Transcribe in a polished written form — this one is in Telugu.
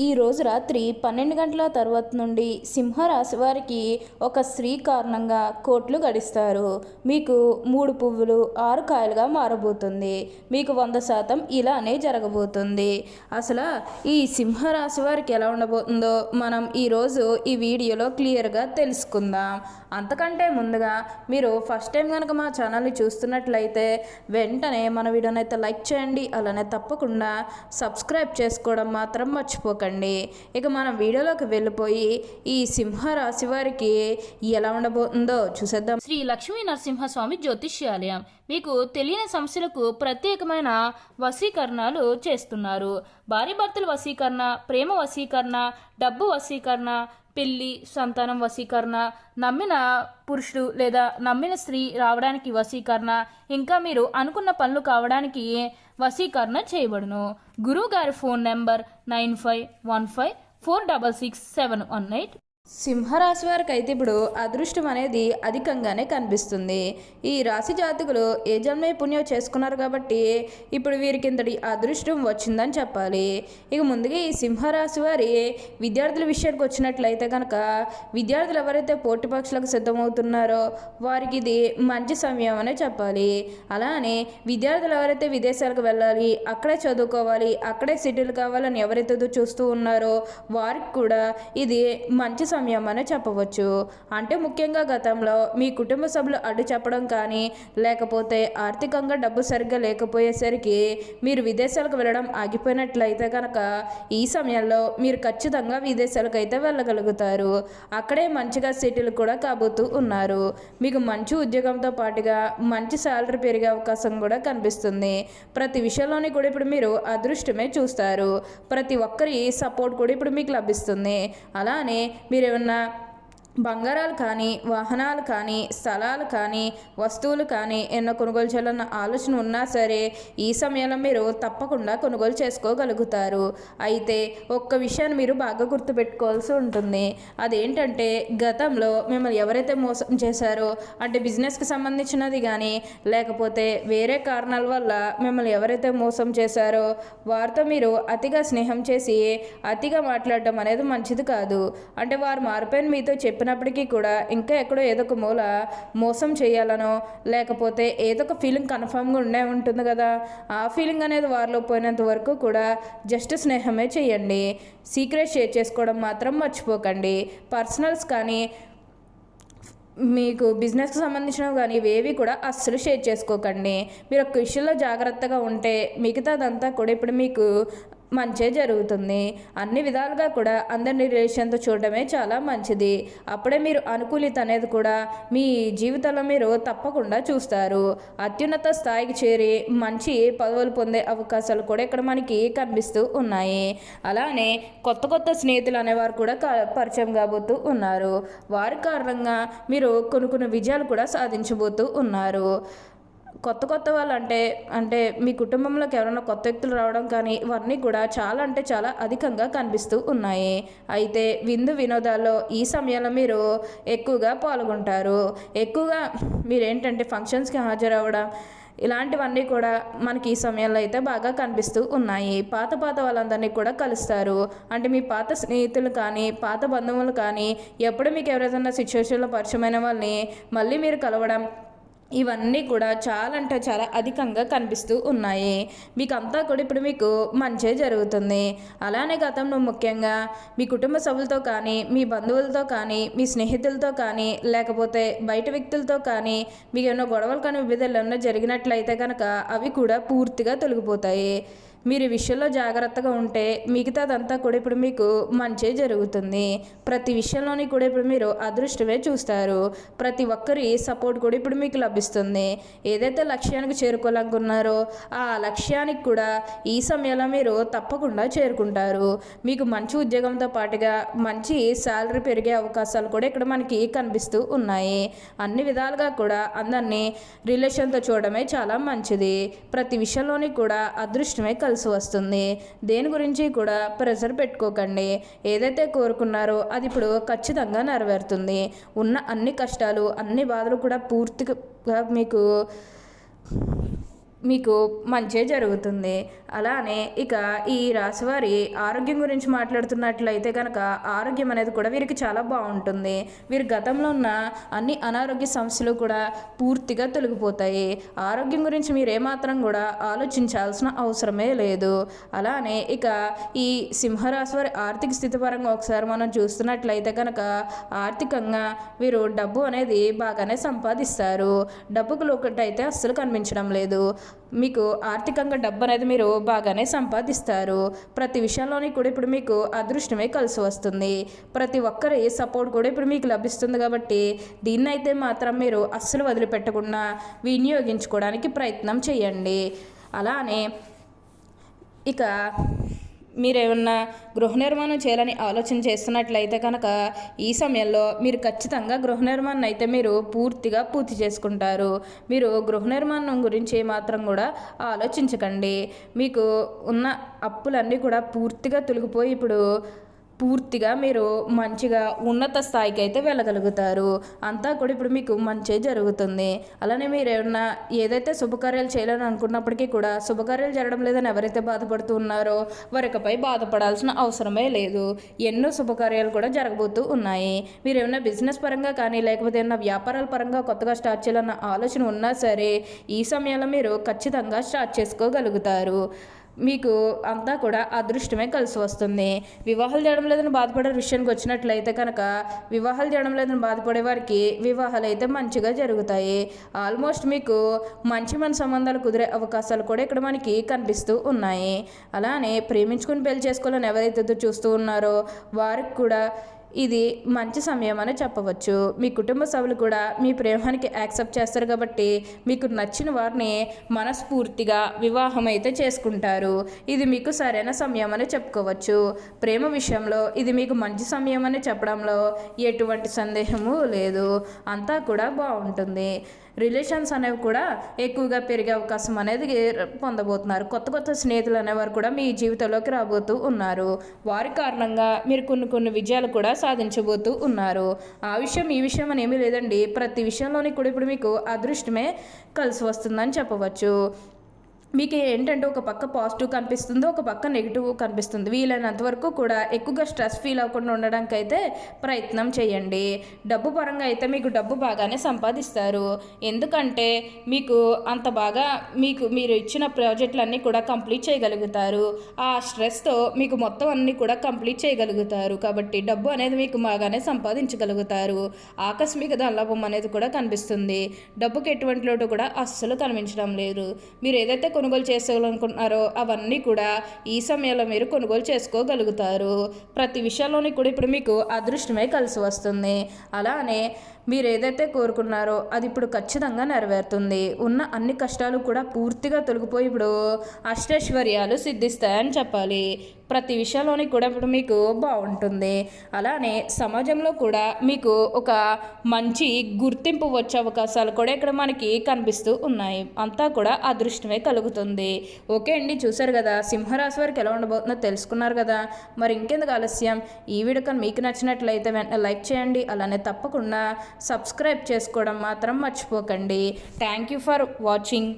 ఈ రోజు రాత్రి 12 గంటల తర్వాత నుండి సింహరాశి వారికి ఒక స్త్రీ కారణంగా కోట్లు గడిస్తారు. మీకు 3 పువ్వులు 6 కాయలుగా మారబోతుంది. మీకు 100% ఇలానే జరగబోతుంది. అసలు ఈ సింహరాశి వారికి ఎలా ఉండబోతుందో మనం ఈరోజు ఈ వీడియోలో క్లియర్గా తెలుసుకుందాం. అంతకంటే ముందుగా మీరు ఫస్ట్ టైం కనుక మా ఛానల్ని చూస్తున్నట్లయితే వెంటనే మన వీడియోని అయితే లైక్ చేయండి. అలానే తప్పకుండా సబ్స్క్రైబ్ చేసుకోవడం మాత్రం మర్చిపోకండి. ఇక మన వీడియోలోకి వెళ్ళిపోయి ఈ సింహరాశి వారికి ఎలా ఉండబోతుందో చూసేద్దాం. శ్రీ లక్ష్మీ నరసింహస్వామి జ్యోతిష్యాలయం మీకు తెలియని సమస్యలకు ప్రత్యేకమైన వశీకరణాలు చేస్తున్నారు. భార్య భర్తల వశీకరణ, ప్రేమ వశీకరణ, డబ్బు వశీకరణ, పెళ్లి, సంతానం వశీకరణ, నమ్మిన పురుషుడు లేదా నమ్మిన స్త్రీ రావడానికి వశీకరణ, ఇంకా మీరు అనుకున్న పనులు కావడానికి వశీకరణ చేయబడును. గురువు గారి ఫోన్ నెంబర్ 9515466718. సింహరాశి వారికి అయితే ఇప్పుడు అదృష్టం అనేది అధికంగానే కనిపిస్తుంది. ఈ రాశి జాతకులు ఏ జన్మే పుణ్యం చేసుకున్నారు కాబట్టి ఇప్పుడు వీరికి ఇంతటి అదృష్టం వచ్చిందని చెప్పాలి. ఇక ముందుగా ఈ సింహరాశి వారి విద్యార్థుల విషయానికి వచ్చినట్లయితే కనుక విద్యార్థులు ఎవరైతే పోటీ పరీక్షలకు సిద్ధమవుతున్నారో వారికి ఇది మంచి సమయం అనే చెప్పాలి. అలానే విద్యార్థులు ఎవరైతే విదేశాలకు వెళ్ళాలి, అక్కడే చదువుకోవాలి, అక్కడే సెటిల్ కావాలని ఎవరైతే చూస్తూ ఉన్నారో వారికి కూడా ఇది మంచి సమయం అనే చెప్పవచ్చు. అంటే ముఖ్యంగా గతంలో మీ కుటుంబ సభ్యులు అడ్డు చెప్పడం కానీ లేకపోతే ఆర్థికంగా డబ్బు సరిగ్గా లేకపోయేసరికి మీరు విదేశాలకు వెళ్ళడం ఆగిపోయినట్లయితే కనుక ఈ సమయంలో మీరు ఖచ్చితంగా విదేశాలకు అయితే వెళ్ళగలుగుతారు. అక్కడే మంచిగా సెటిల్ కూడా కాబోతూ ఉన్నారు. మీకు మంచి ఉద్యోగంతో పాటుగా మంచి శాలరీ పెరిగే అవకాశం కూడా కనిపిస్తుంది. ప్రతి విషయంలోని కూడా ఇప్పుడు మీరు అదృష్టమే చూస్తారు. ప్రతి ఒక్కరి సపోర్ట్ కూడా ఇప్పుడు మీకు లభిస్తుంది. అలానే మీరు ఏమన్నా బంగారాలు కానీ, వాహనాలు కానీ, స్థలాలు కానీ, వస్తువులు కానీ ఎన్నో కొనుగోలు చేయాలన్న ఆలోచన ఉన్నా సరే ఈ సమయంలో మీరు తప్పకుండా కొనుగోలు చేసుకోగలుగుతారు. అయితే ఒక్క విషయాన్ని మీరు బాగా గుర్తుపెట్టుకోవాల్సి ఉంటుంది. అదేంటంటే గతంలో మిమ్మల్ని ఎవరైతే మోసం చేశారో, అంటే బిజినెస్కి సంబంధించినది కానీ లేకపోతే వేరే కారణాల వల్ల మిమ్మల్ని ఎవరైతే మోసం చేశారో వారితో మీరు అతిగా స్నేహం చేసి అతిగా మాట్లాడటం అనేది మంచిది కాదు. అంటే వారు మారిపోయిన మీతో చెప్పినప్పటికీ కూడా ఇంకా ఎక్కడో ఏదో ఒక మూల మోసం చేయాలనో లేకపోతే ఏదో ఒక ఫీలింగ్ కన్ఫామ్గా ఉండే ఉంటుంది కదా, ఆ ఫీలింగ్ అనేది వారిలో పోయినంత వరకు కూడా జస్ట్ స్నేహమే చేయండి. సీక్రెట్ షేర్ చేసుకోవడం మాత్రం మర్చిపోకండి. పర్సనల్స్ కానీ మీకు బిజినెస్కి సంబంధించినవి కానీ ఇవేవి కూడా అస్సలు షేర్ చేసుకోకండి. మీరు ఒక విషయంలో జాగ్రత్తగా ఉంటే మిగతాదంతా కూడా ఇప్పుడు మీకు మంచే జరుగుతుంది. అన్ని విధాలుగా కూడా అందరినీ రిలేషన్తో చూడడమే చాలా మంచిది. అప్పుడే మీరు అనుకూలిత అనేది కూడా మీ జీవితంలో మీరు తప్పకుండా చూస్తారు. అత్యున్నత స్థాయికి చేరి మంచి పదవులు పొందే అవకాశాలు కూడా ఇక్కడ మనకి కనిపిస్తూ ఉన్నాయి. అలానే కొత్త కొత్త స్నేహితులు అనేవారు కూడా పరిచయం కాబోతూ ఉన్నారు. వారి కారణంగా మీరు కొన్ని విజయాలు కూడా సాధించబోతూ ఉన్నారు. కొత్త కొత్త వాళ్ళు అంటే మీ కుటుంబంలోకి ఎవరైనా కొత్త వ్యక్తులు రావడం కానీ ఇవన్నీ కూడా చాలా అంటే చాలా అధికంగా కనిపిస్తూ ఉన్నాయి. అయితే విందు వినోదాల్లో ఈ సమయంలో మీరు ఎక్కువగా పాల్గొంటారు. ఎక్కువగా మీరేంటంటే ఫంక్షన్స్కి హాజరవ్వడం ఇలాంటివన్నీ కూడా మనకి ఈ సమయంలో అయితే బాగా కనిపిస్తూ ఉన్నాయి. పాత వాళ్ళందరినీ కూడా కలుస్తారు. అంటే మీ పాత స్నేహితులు కానీ పాత బంధువులు కానీ ఎప్పుడు మీకు ఎవరైనా సిచ్యువేషన్లో పరిచయమైన వాళ్ళని మళ్ళీ మీరు కలవడం ఇవన్నీ కూడా చాలా అంటే చాలా అధికంగా కనిపిస్తూ ఉన్నాయి. మీకు అంతా కూడా ఇప్పుడు మీకు మంచే జరుగుతుంది. అలానే గతంలో ముఖ్యంగా మీ కుటుంబ సభ్యులతో కానీ మీ బంధువులతో కానీ మీ స్నేహితులతో కానీ లేకపోతే బయట వ్యక్తులతో కానీ మీకు ఏమైనా గొడవలు కానీ విభేదాలు ఏమైనా జరిగినట్లయితే కనుక అవి కూడా పూర్తిగా తొలగిపోతాయి. మీరు ఈ విషయంలో జాగ్రత్తగా ఉంటే మిగతాదంతా కూడా ఇప్పుడు మీకు మంచే జరుగుతుంది. ప్రతి విషయంలోని కూడా ఇప్పుడు మీరు అదృష్టమే చూస్తారు. ప్రతి ఒక్కరి సపోర్ట్ కూడా ఇప్పుడు మీకు లభిస్తుంది. ఏదైతే లక్ష్యానికి చేరుకోవాలనుకున్నారో ఆ లక్ష్యానికి కూడా ఈ సమయంలో మీరు తప్పకుండా చేరుకుంటారు. మీకు మంచి ఉద్యోగంతో పాటుగా మంచి శాలరీ పెరిగే అవకాశాలు కూడా ఇక్కడ మనకి కనిపిస్తూ ఉన్నాయి. అన్ని విధాలుగా కూడా అందరినీ రిలేషన్తో చూడడమే చాలా మంచిది. ప్రతి విషయంలోని కూడా అదృష్టమే కలిసి వస్తుంది. దేని గురించి కూడా ప్రెషర్ పెట్టుకోకండి. ఏదైతే కోరుకున్నారో అది ఇప్పుడు ఖచ్చితంగా నెరవేరుతుంది. ఉన్న అన్ని కష్టాలు అన్ని బాధలు కూడా పూర్తిగా మీకు మీకు మంచే జరుగుతుంది. అలానే ఇక ఈ రాశివారి ఆరోగ్యం గురించి మాట్లాడుతున్నట్లయితే కనుక ఆరోగ్యం అనేది కూడా వీరికి చాలా బాగుంటుంది. వీరి గతంలో ఉన్న అన్ని అనారోగ్య సమస్యలు కూడా పూర్తిగా తొలగిపోతాయి. ఆరోగ్యం గురించి మీరు ఏమాత్రం కూడా ఆలోచించాల్సిన అవసరమే లేదు. అలానే ఇక ఈ సింహరాశి వారి ఆర్థిక స్థితి పరంగా ఒకసారి మనం చూస్తున్నట్లయితే కనుక ఆర్థికంగా వీరు డబ్బు అనేది బాగానే సంపాదిస్తారు. డబ్బుకు లోకటైతే అస్సలు కనిపించడం లేదు. మీకు ఆర్థికంగా డబ్బు అనేది మీరు బాగానే సంపాదిస్తారు. ప్రతి విషయంలోని కూడా ఇప్పుడు మీకు అదృష్టమే కలిసి వస్తుంది. ప్రతి ఒక్కరి సపోర్ట్ కూడా ఇప్పుడు మీకు లభిస్తుంది. కాబట్టి దీన్నైతే మాత్రం మీరు అస్సలు వదిలిపెట్టకుండా వినియోగించుకోవడానికి ప్రయత్నం చేయండి. అలానే ఇక మీరేమన్నా గృహ నిర్మాణం చేయాలని ఆలోచన చేస్తున్నట్లయితే కనుక ఈ సమయంలో మీరు ఖచ్చితంగా గృహ నిర్మాణం అయితే మీరు పూర్తి చేసుకుంటారు. మీరు గృహ నిర్మాణం గురించి మాత్రం కూడా ఆలోచించకండి. మీకు ఉన్న అప్పులన్నీ కూడా పూర్తిగా తొలగిపోయి ఇప్పుడు పూర్తిగా మీరు మంచిగా ఉన్నత స్థాయికి అయితే వెళ్ళగలుగుతారు. అంతా కూడా ఇప్పుడు మీకు మంచి జరుగుతుంది. అలానే మీరు ఏదైతే శుభకార్యాలు చేయాలని అనుకున్నప్పటికీ కూడా శుభకార్యాలు జరగడం లేదని ఎవరైతే బాధపడుతూ ఉన్నారో వారికపై బాధపడాల్సిన అవసరమే లేదు. ఎన్నో శుభకార్యాలు కూడా జరగబోతూ ఉన్నాయి. మీరు ఏమైనా బిజినెస్ పరంగా కానీ లేకపోతే ఏమైనా వ్యాపారాల పరంగా కొత్తగా స్టార్ట్ చేయాలన్న ఆలోచన ఉన్నా సరే ఈ సమయంలో మీరు ఖచ్చితంగా స్టార్ట్ చేసుకోగలుగుతారు. మీకు అంతా కూడా అదృష్టమే కలిసి వస్తుంది. వివాహాలు చేయడం లేదని బాధపడే విషయానికి వచ్చినట్లయితే కనుక వివాహాలు చేయడం లేదని బాధపడే వారికి వివాహాలు అయితే మంచిగా జరుగుతాయి. ఆల్మోస్ట్ మీకు మంచి సంబంధాలు కుదిరే అవకాశాలు కూడా ఇక్కడ మనకి కనిపిస్తూ ఉన్నాయి. అలానే ప్రేమించుకుని పెళ్లి చేసుకోవాలని ఎవరైతే చూస్తూ ఉన్నారో వారికి కూడా ఇది మంచి సమయం అని చెప్పవచ్చు. మీ కుటుంబ సభ్యులు కూడా మీ ప్రేమానికి యాక్సెప్ట్ చేస్తారు. కాబట్టి మీకు నచ్చిన వారిని మనస్ఫూర్తిగా వివాహం అయితే చేసుకుంటారు. ఇది మీకు సరైన సమయం అని చెప్పుకోవచ్చు. ప్రేమ విషయంలో ఇది మీకు మంచి సమయం అని చెప్పడంలో ఎటువంటి సందేహము లేదు. అంతా కూడా బాగుంటుంది. రిలేషన్స్ అనేవి కూడా ఎక్కువగా పెరిగే అవకాశం అనేది పొందబోతున్నారు. కొత్త స్నేహితులు అనేవారు కూడా మీ జీవితంలోకి రాబోతూ ఉన్నారు. వారి కారణంగా మీరు కొన్ని విజయాలు కూడా సాధించబోతూ ఉన్నారు. ఆ విషయం ఈ విషయం అని ఏమీ లేదండి. ప్రతి విషయంలోని కూడా ఇప్పుడు మీకు అదృష్టమే కలిసి వస్తుందని చెప్పవచ్చు. మీకు ఏంటంటే ఒక పక్క పాజిటివ్ కనిపిస్తుంది, ఒక పక్క నెగిటివ్ కనిపిస్తుంది. వీలైనంత వరకు కూడా ఎక్కువగా స్ట్రెస్ ఫీల్ అవ్వకుండా ఉండడానికి అయితే ప్రయత్నం చేయండి. డబ్బు పరంగా అయితే మీకు డబ్బు బాగానే సంపాదిస్తారు. ఎందుకంటే మీకు అంత బాగా మీరు ఇచ్చిన ప్రాజెక్టులన్నీ కూడా కంప్లీట్ చేయగలుగుతారు. ఆ స్ట్రెస్తో మీకు మొత్తం అన్నీ కూడా కంప్లీట్ చేయగలుగుతారు. కాబట్టి డబ్బు అనేది మీకు బాగానే సంపాదించగలుగుతారు. ఆకస్మిక ధనలాభం అనేది కూడా కనిపిస్తుంది. డబ్బుకి ఎటువంటి లోటు కూడా అస్సలు కనిపించడం లేదు. మీరు ఏదైతే కొనుగోలు చేసుకోవాలనుకుంటున్నారో అవన్నీ కూడా ఈ సమయంలో మీరు కొనుగోలు చేసుకోగలుగుతారు. ప్రతి విషయంలోని కూడా ఇప్పుడు మీకు అదృష్టమే కలిసి వస్తుంది. అలానే మీరు ఏదైతే కోరుకున్నారో అది ఇప్పుడు ఖచ్చితంగా నెరవేరుతుంది. ఉన్న అన్ని కష్టాలు కూడా పూర్తిగా తొలగిపోయి ఇప్పుడు అష్టైశ్వర్యాలు సిద్ధిస్తాయని చెప్పాలి. ప్రతి విషయంలోని కూడా ఇప్పుడు మీకు బాగుంటుంది. అలానే సమాజంలో కూడా మీకు ఒక మంచి గుర్తింపు వచ్చే అవకాశాలు కూడా ఇక్కడ మనకి కనిపిస్తూ ఉన్నాయి. అంతా కూడా అదృష్టమే కలుగుతుంది. ఓకే అండి, చూసారు కదా సింహరాశి వారికి ఎలా ఉండబోతుందో తెలుసుకున్నారు కదా. మరి ఇంకెందుకు ఆలస్యం, ఈ వీడియో కానీ మీకు నచ్చినట్లయితే వెంటనే లైక్ చేయండి. అలానే తప్పకుండా సబ్స్క్రైబ్ చేసుకోవడం మాత్రం మర్చిపోకండి. Thank you for watching.